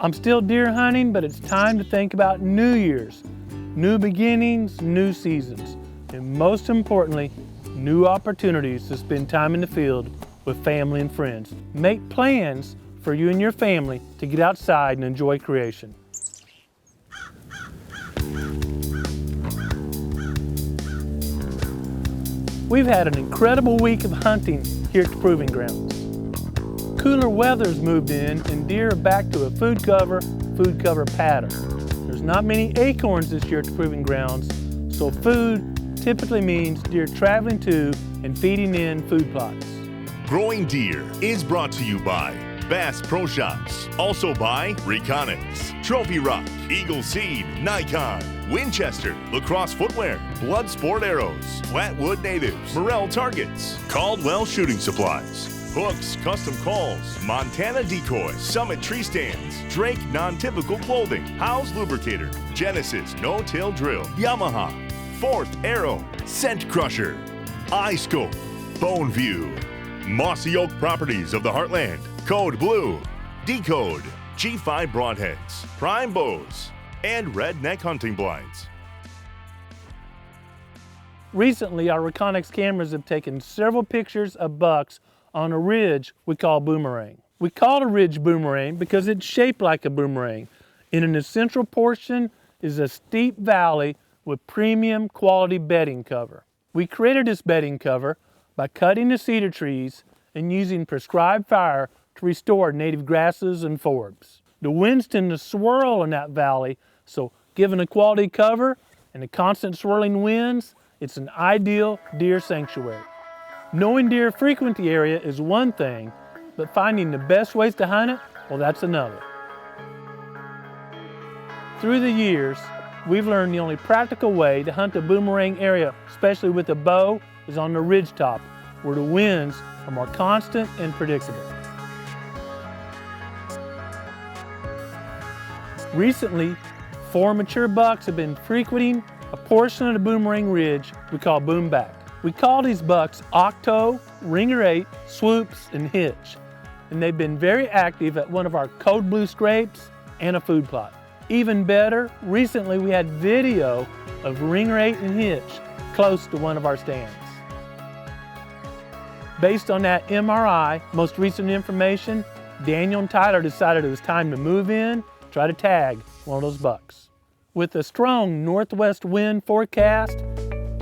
I'm still deer hunting, but it's time to think about New Year's. New beginnings, new seasons, and most importantly, new opportunities to spend time in the field with family and friends. Make plans for you and your family to get outside and enjoy creation. We've had an incredible week of hunting here at the Proving Grounds. Cooler weather's moved in and deer are back to a food cover pattern. There's not many acorns this year at the Proving Grounds, so food typically means deer traveling to and feeding in food plots. Growing Deer is brought to you by Bass Pro Shops, also by Reconyx, Trophy Rock, Eagle Seed, Nikon, Winchester, Lacrosse Footwear, Blood Sport Arrows, Flatwood Natives, Morel Targets, Caldwell Shooting Supplies, Hooks Custom Calls, Montana Decoy, Summit Tree Stands, Drake Non-Typical Clothing, House Lubricator, Genesis No-Till Drill, Yamaha, Fourth Arrow, Scent Crusher, iScope, Bone View, Mossy Oak Properties of the Heartland, Code Blue, Decode, G5 Broadheads, Prime Bows, and Redneck Hunting Blinds. Recently, our Reconyx cameras have taken several pictures of bucks on a ridge we call Boomerang. We call it a ridge boomerang because it's shaped like a boomerang, and in the central portion is a steep valley with premium quality bedding cover. We created this bedding cover by cutting the cedar trees and using prescribed fire to restore native grasses and forbs. The winds tend to swirl in that valley, so given a quality cover and the constant swirling winds, it's an ideal deer sanctuary. Knowing deer frequent the area is one thing, but finding the best ways to hunt it, well, that's another. Through the years, we've learned the only practical way to hunt the Boomerang area, especially with a bow, is on the ridgetop, where the winds are more constant and predictable. Recently, 4 mature bucks have been frequenting a portion of the Boomerang Ridge we call Boomback. We call these bucks Octo, Ringer 8, Swoops, and Hitch, and they've been very active at one of our Code Blue scrapes and a food plot. Even better, recently we had video of Ringer 8 and Hitch close to one of our stands. Based on that MRI, most recent information, Daniel and Tyler decided it was time to move in, try to tag one of those bucks. With a strong northwest wind forecast,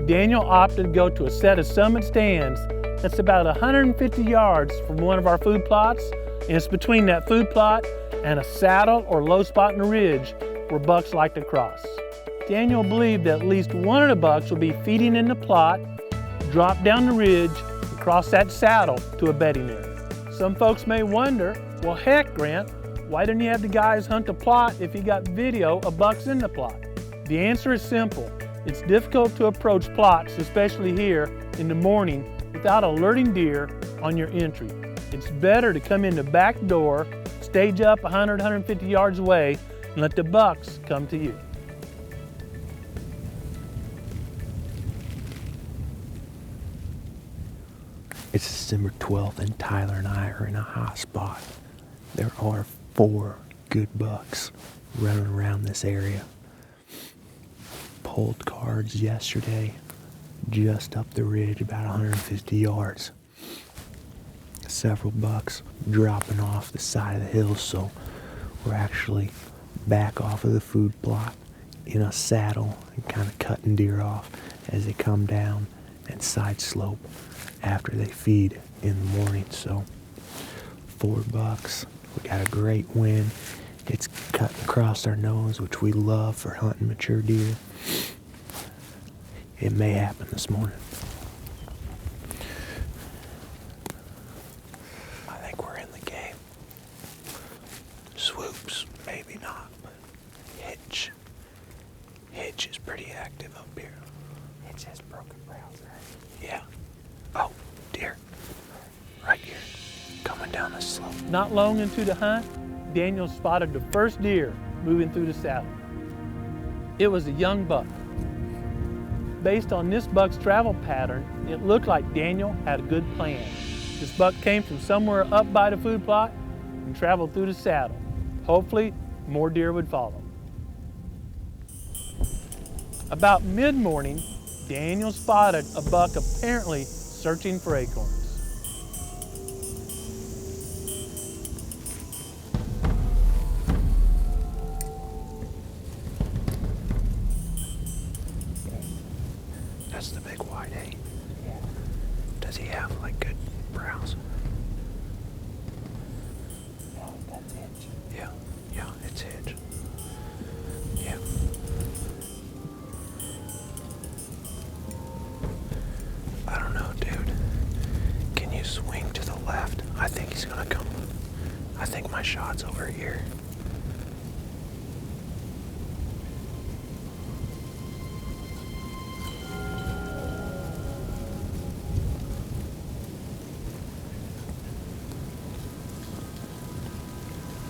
Daniel opted to go to a set of summit stands that's about 150 yards from one of our food plots, and it's between that food plot and a saddle or low spot in the ridge where bucks like to cross. Daniel believed that at least one of the bucks would be feeding in the plot, drop down the ridge, and cross that saddle to a bedding area. Some folks may wonder, well heck Grant, why didn't you have the guys hunt the plot if you got video of bucks in the plot? The answer is simple. It's difficult to approach plots, especially here in the morning, without alerting deer on your entry. It's better to come in the back door, stage up 100-150 yards away, and let the bucks come to you. It's December 12th and Tyler and I are in a hot spot. There are 4 good bucks running around this area. Pulled cards yesterday, just up the ridge about 150 yards. Several bucks dropping off the side of the hill, so we're actually back off of the food plot in a saddle and kind of cutting deer off as they come down and side slope after they feed in the morning. So 4 bucks, we got a great wind. It's cutting across our nose, which we love for hunting mature deer. It may happen this morning. I think we're in the game. Swoops, maybe not, but Hitch is pretty active up here. Hitch has broken brows, right? Yeah. Oh, deer. Right here. Coming down the slope. Not long into the hunt, Daniel spotted the first deer moving through the saddle. It was a young buck. Based on this buck's travel pattern, it looked like Daniel had a good plan. This buck came from somewhere up by the food plot and traveled through the saddle. Hopefully, more deer would follow. About mid-morning, Daniel spotted a buck apparently searching for acorns. That's the big white, eh? Yeah. Does he have like good brows? No, that's Hitch. Yeah, it's Hitch. Yeah. I don't know, dude. Can you swing to the left? I think he's gonna come. I think my shot's over here.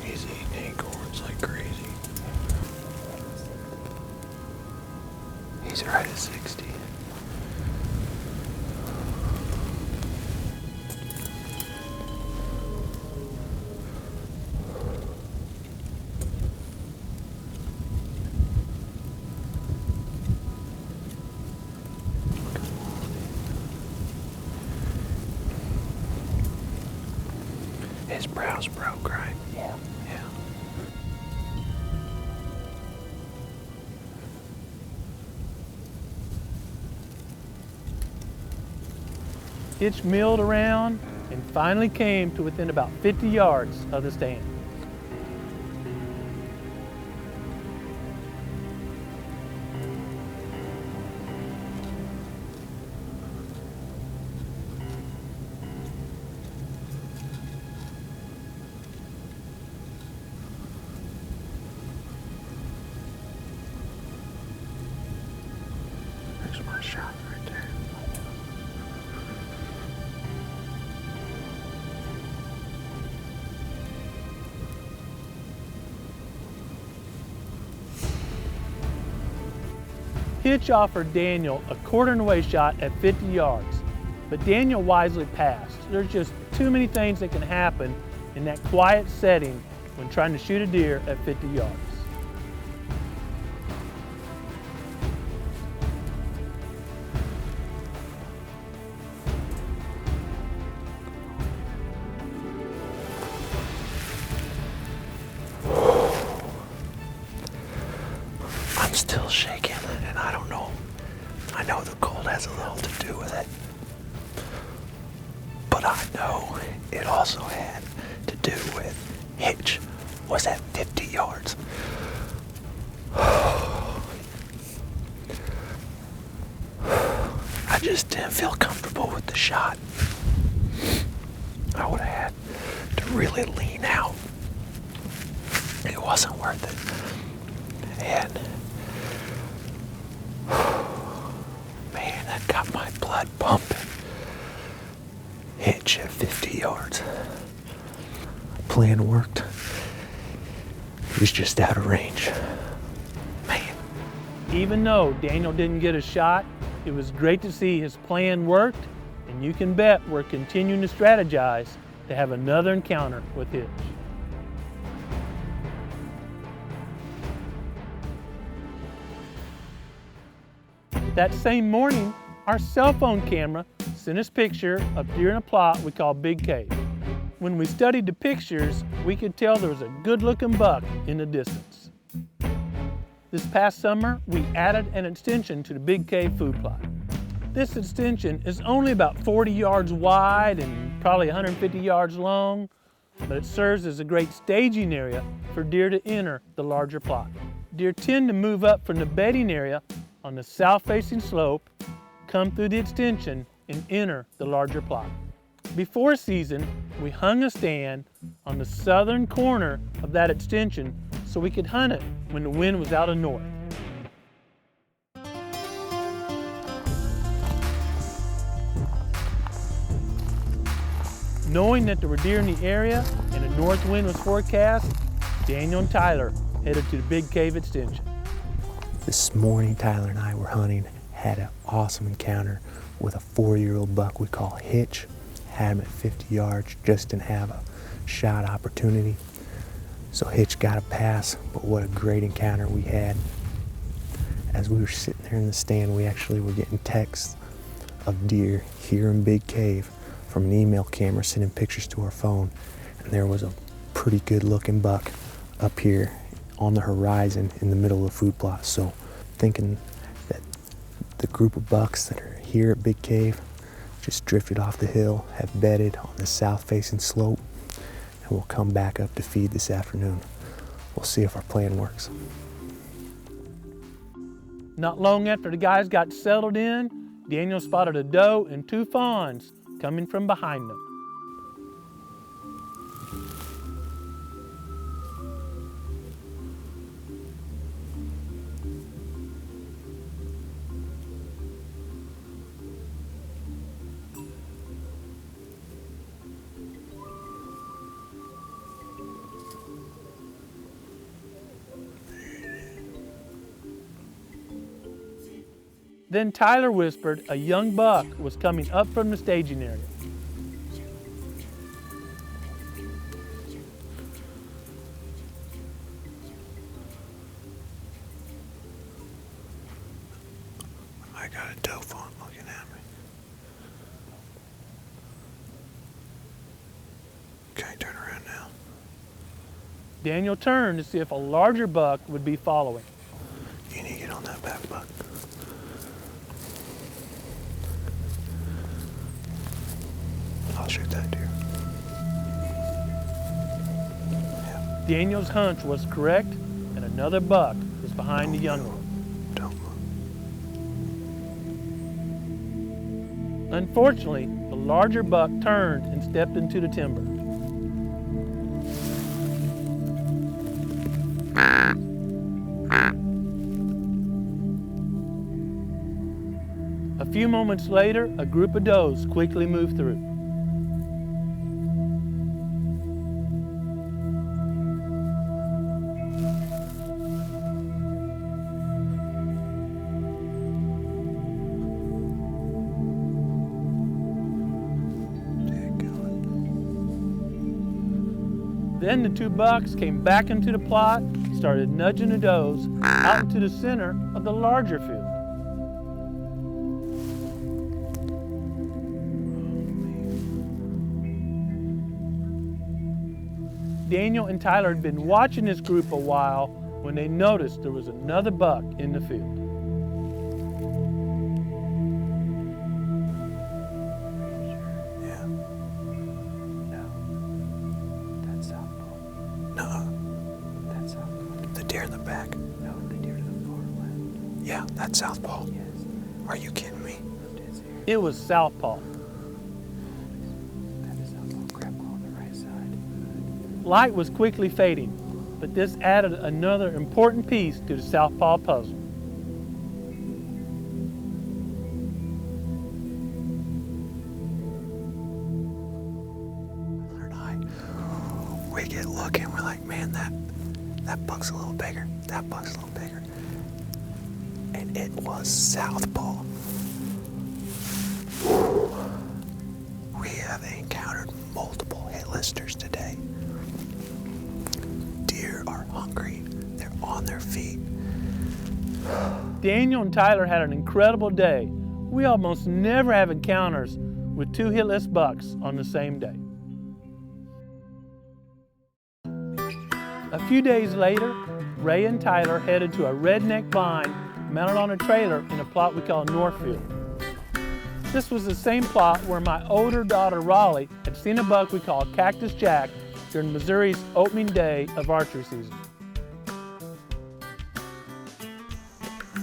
He's eating acorns like crazy. He's right at 60. His brows broke, right? Yeah. Yeah. Hitch milled around and finally came to within about 50 yards of the stand. There's my shot right there. Hitch offered Daniel a quarter-and-away shot at 50 yards, but Daniel wisely passed. There's just too many things that can happen in that quiet setting when trying to shoot a deer at 50 yards. I'm still shaking, and I don't know. I know the cold has a little to do with it. But I know it also had to do with Hitch was at 50 yards. I just didn't feel comfortable with the shot. I would have had to really lean out. It wasn't worth it. And man, that got my blood pumping. Hitch at 50 yards. Plan worked. He was just out of range. Man. Even though Daniel didn't get a shot, it was great to see his plan worked, and you can bet we're continuing to strategize to have another encounter with Hitch. That same morning, our cell phone camera sent us a picture of deer in a plot we call Big Cave. When we studied the pictures, we could tell there was a good-looking buck in the distance. This past summer, we added an extension to the Big Cave food plot. This extension is only about 40 yards wide and probably 150 yards long, but it serves as a great staging area for deer to enter the larger plot. Deer tend to move up from the bedding area on the south-facing slope, come through the extension, and enter the larger plot. Before season, we hung a stand on the southern corner of that extension so we could hunt it when the wind was out of north. Knowing that there were deer in the area and a north wind was forecast, Daniel and Tyler headed to the Big Cave extension. This morning, Tyler and I were hunting, had an awesome encounter with a 4-year-old buck we call Hitch. Had him at 50 yards, just didn't have a shot opportunity. So Hitch got a pass, but what a great encounter we had. As we were sitting there in the stand, we actually were getting texts of deer here in Big Cave from an email camera sending pictures to our phone. And there was a pretty good looking buck up here on the horizon in the middle of the food plot. So thinking that the group of bucks that are here at Big Cave just drifted off the hill, have bedded on the south facing slope, and we'll come back up to feed this afternoon. We'll see if our plan works. Not long after the guys got settled in, Daniel spotted a doe and 2 fawns coming from behind them. Then Tyler whispered a young buck was coming up from the staging area. I got a doe fawn looking at me. Okay, turn around now. Daniel turned to see if a larger buck would be following. You need to get on that back buck. I'll shoot that deer. Yeah. Daniel's hunch was correct, and another buck was behind the young one. Don't move. Unfortunately, the larger buck turned and stepped into the timber. A few moments later, a group of does quickly moved through. Then the 2 bucks came back into the plot, started nudging the does out into the center of the larger field. Daniel and Tyler had been watching this group a while when they noticed there was another buck in the field. Yeah. No. That's southpaw. Nuh-uh. That's southpaw. The deer in the back. No, the deer to the far left. Yeah, that's southpaw. Yes. Are you kidding me? It is here. It was southpaw. That is southpaw. Grab on the right side. Light was quickly fading, but this added another important piece to the southpaw puzzle. We get looking, we're like, man, that buck's a little bigger. That buck's a little bigger. And it was southpaw. We have encountered multiple hit listers today. Deer are hungry. They're on their feet. Daniel and Tyler had an incredible day. We almost never have encounters with 2 hitless bucks on the same day. A few days later, Ray and Tyler headed to a redneck vine mounted on a trailer in a plot we call Northfield. This was the same plot where my older daughter Raleigh had seen a buck we call Cactus Jack during Missouri's opening day of archery season.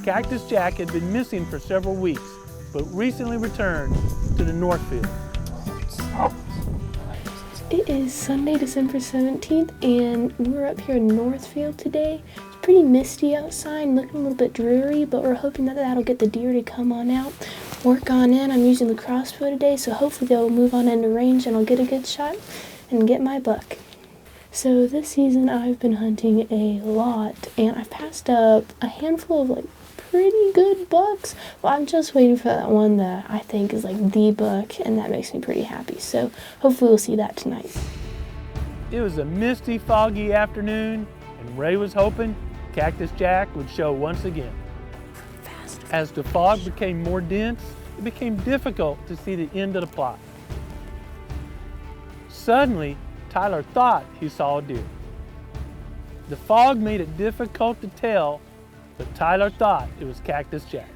Cactus Jack had been missing for several weeks, but recently returned to the Northfield. It is Sunday, December 17th, and we're up here in Northfield today. It's pretty misty outside, looking a little bit dreary, but we're hoping that that'll get the deer to come on out, work on in. I'm using the crossbow today, so hopefully they'll move on into range and I'll get a good shot and get my buck. So this season I've been hunting a lot, and I've passed up a handful of pretty good bucks. Well, I'm just waiting for that one that I think is the buck, and that makes me pretty happy. So hopefully we'll see that tonight. It was a misty, foggy afternoon, and Ray was hoping Cactus Jack would show once again. As the fog became more dense, it became difficult to see the end of the plot. Suddenly, Tyler thought he saw a deer. The fog made it difficult to tell, but Tyler thought it was Cactus Jack.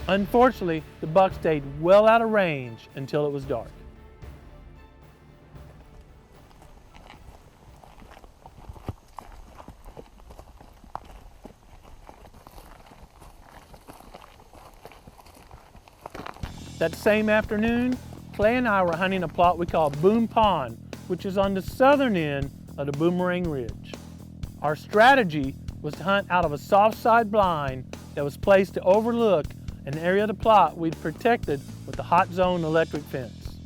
Unfortunately, the buck stayed well out of range until it was dark. That same afternoon, Clay and I were hunting a plot we call Boom Pond, which is on the southern end of the Boomerang Ridge. Our strategy was to hunt out of a soft side blind that was placed to overlook an area of the plot we'd protected with a hot zone electric fence.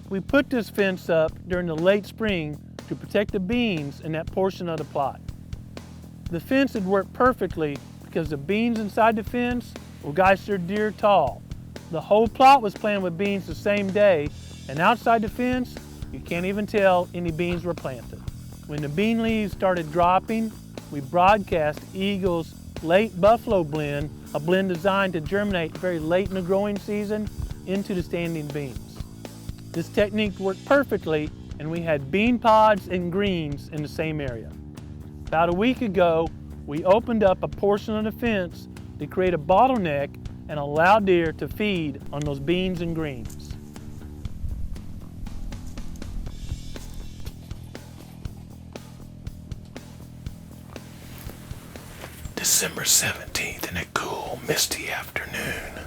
We put this fence up during the late spring to protect the beans in that portion of the plot. The fence had worked perfectly because the beans inside the fence were Geister deer tall. The whole plot was planted with beans the same day, and outside the fence, you can't even tell any beans were planted. When the bean leaves started dropping, we broadcast Eagle's late buffalo blend, a blend designed to germinate very late in the growing season into the standing beans. This technique worked perfectly, and we had bean pods and greens in the same area. About a week ago, we opened up a portion of the fence to create a bottleneck and allow deer to feed on those beans and greens. December 17th in a cool, misty afternoon,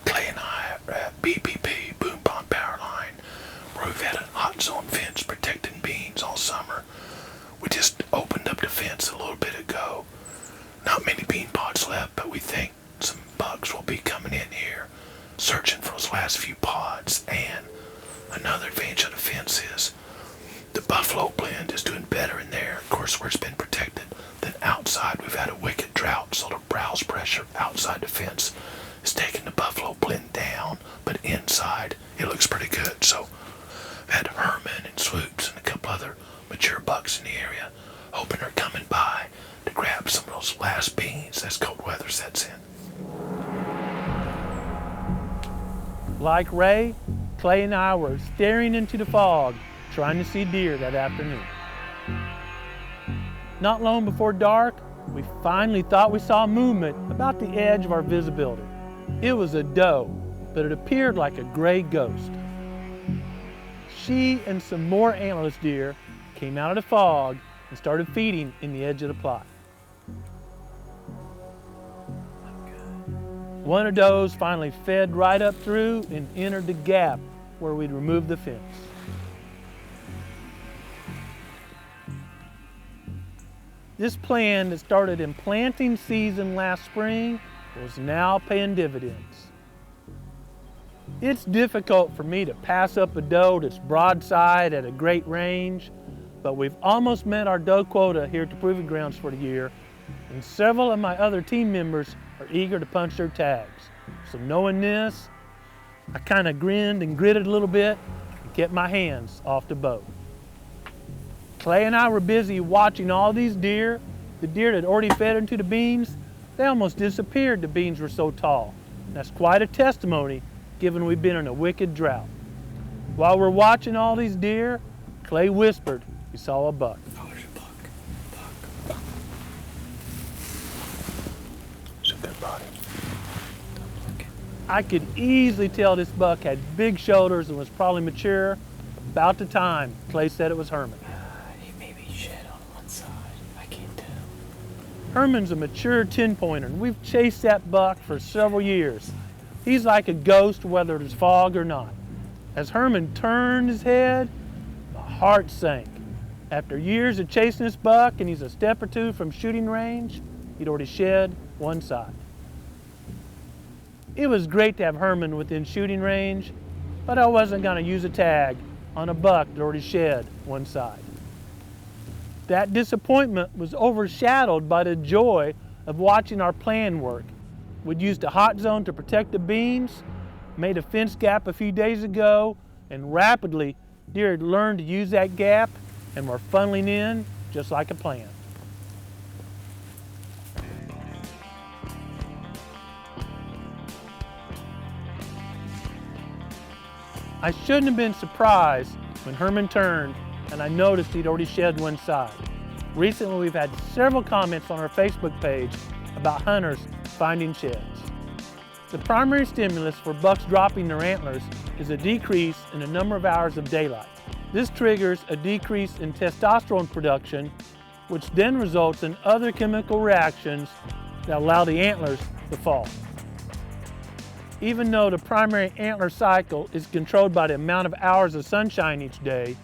Clay and I are at BPP, Boom Pond Power Line, where we've had a hot zone fence protecting beans all summer. We just opened up the fence a little bit ago. Not many bean pods left, but we think some bucks will be coming in here, searching for those last few pods. And another advantage of the fence is the buffalo blend is doing better in there, of course, where it's been protected, than outside. We've had a wicked drought, so the browse pressure outside the fence is taking the buffalo blend down, but inside it looks pretty good. So I've had Herman and Swoops and a couple other mature bucks in the area, hoping they're coming by to grab some of those last beans as cold weather sets in. Like Ray, Clay and I were staring into the fog, trying to see deer that afternoon. Not long before dark, we finally thought we saw movement about the edge of our visibility. It was a doe, but it appeared like a gray ghost. She and some more antlerless deer came out of the fog and started feeding in the edge of the plot. One of those finally fed right up through and entered the gap where we'd removed the fence. This plan that started in planting season last spring was now paying dividends. It's difficult for me to pass up a doe that's broadside at a great range, but we've almost met our doe quota here at the Proving Grounds for the year, and several of my other team members are eager to punch their tags. So knowing this, I kind of grinned and gritted a little bit and kept my hands off the bow. Clay and I were busy watching all these deer. The deer that already fed into the beans, they almost disappeared, the beans were so tall. That's quite a testimony given we've been in a wicked drought. While we're watching all these deer, Clay whispered he saw a buck. Oh, there's a buck. Buck. It's a good body. I could easily tell this buck had big shoulders and was probably mature about the time Clay said it was Herman. He may be shed on one side. I can't tell. Herman's a mature 10-pointer, and we've chased that buck for several years. He's like a ghost whether there's fog or not. As Herman turned his head, my heart sank. After years of chasing this buck and he's a step or two from shooting range, he'd already shed one side. It was great to have Herman within shooting range, but I wasn't going to use a tag on a buck that already shed one side. That disappointment was overshadowed by the joy of watching our plan work. We'd used a hot zone to protect the beans, made a fence gap a few days ago, and rapidly Deer had learned to use that gap and were funneling in just like a plan. I shouldn't have been surprised when Herman turned and I noticed he'd already shed one side. Recently, we've had several comments on our Facebook page about hunters finding sheds. The primary stimulus for bucks dropping their antlers is a decrease in the number of hours of daylight. This triggers a decrease in testosterone production, which then results in other chemical reactions that allow the antlers to fall. Even though the primary antler cycle is controlled by the amount of hours of sunshine each day,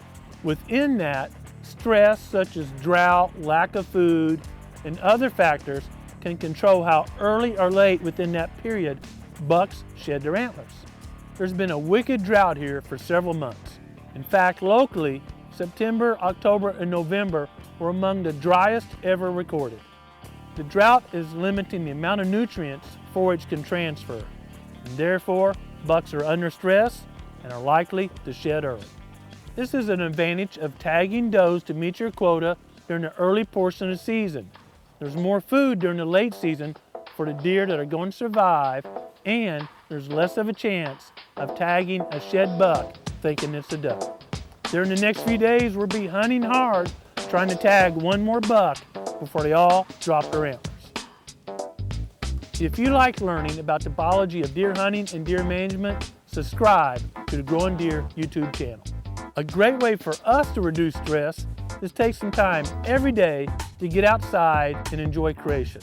within that, stress such as drought, lack of food, and other factors can control how early or late within that period bucks shed their antlers. There's been a wicked drought here for several months. In fact, locally, September, October, and November were among the driest ever recorded. The drought is limiting the amount of nutrients forage can transfer, and therefore bucks are under stress and are likely to shed early. This is an advantage of tagging does to meet your quota during the early portion of the season. There's more food during the late season for the deer that are going to survive, and there's less of a chance of tagging a shed buck thinking it's a doe. During the next few days, we'll be hunting hard, trying to tag one more buck before they all drop their antlers. If you like learning about the biology of deer hunting and deer management, subscribe to the Growing Deer YouTube channel. A great way for us to reduce stress is take some time every day to get outside and enjoy creation.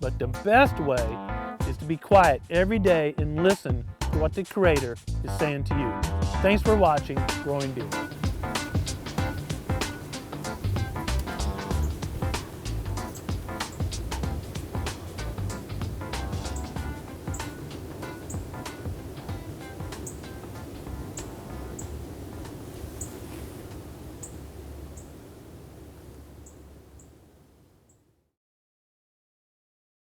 But the best way is to be quiet every day and listen to what the Creator is saying to you. Thanks for watching Growing Deer.